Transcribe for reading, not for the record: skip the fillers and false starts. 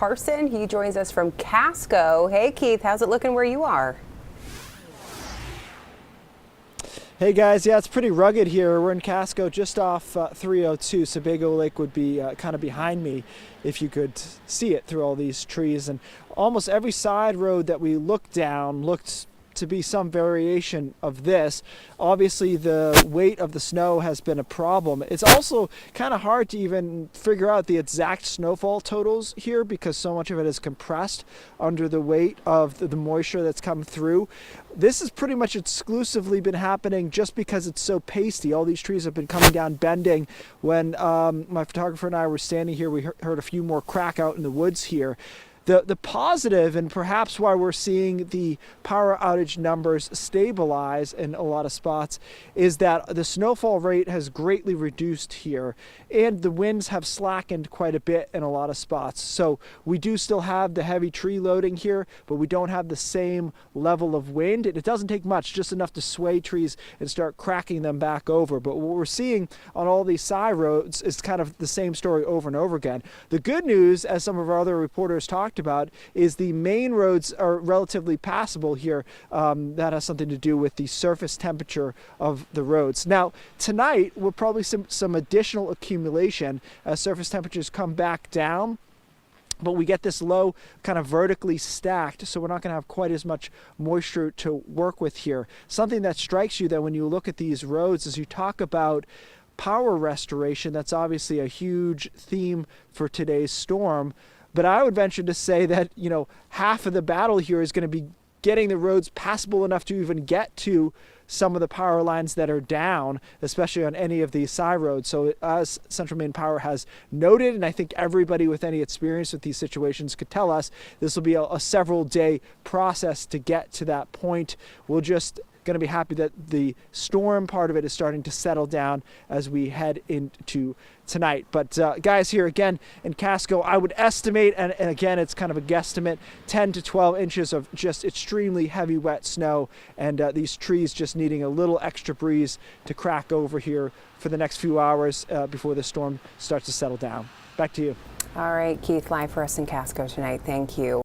Carson. He joins us from Casco. Hey, Keith, how's it looking where you are? Hey guys, yeah, it's pretty rugged here. We're in Casco, just off 302. Sebago Lake would be kind of behind me if you could see it through all these trees. And almost every side road that we looked down looked to be some variation of this. Obviously, the weight of the snow has been a problem. It's also kind of hard to even figure out the exact snowfall totals here because so much of it is compressed under the weight of the moisture that's come through. This has pretty much exclusively been happening just because it's so pasty. All these trees have been coming down, bending. When my photographer and I were standing here, we heard a few more crack out in the woods here. The positive, and perhaps why we're seeing the power outage numbers stabilize in a lot of spots, is that the snowfall rate has greatly reduced here, and the winds have slackened quite a bit in a lot of spots. So we do still have the heavy tree loading here, but we don't have the same level of wind. It doesn't take much, just enough to sway trees and start cracking them back over. But what we're seeing on all these side roads is kind of the same story over and over again. The good news, as some of our other reporters talked about, is the main roads are relatively passable here. That has something to do with the surface temperature of the roads. Now tonight we'll probably some additional accumulation as surface temperatures come back down, but we get this low kind of vertically stacked, so we're not going to have quite as much moisture to work with here. Something that strikes you that when you look at these roads as you talk about power restoration, that's obviously a huge theme for today's storm. But I would venture to say that, half of the battle here is going to be getting the roads passable enough to even get to some of the power lines that are down, especially on any of these side roads. So as Central Maine Power has noted, and I think everybody with any experience with these situations could tell us, this will be a several day process to get to that point. We'll just going to be happy that the storm part of it is starting to settle down as we head into tonight. But guys, here again in Casco, I would estimate, and again it's kind of a guesstimate, 10 to 12 inches of just extremely heavy wet snow, and these trees just needing a little extra breeze to crack over here for the next few hours before the storm starts to settle down. Back to you. All right, Keith, live for us in Casco tonight. Thank you.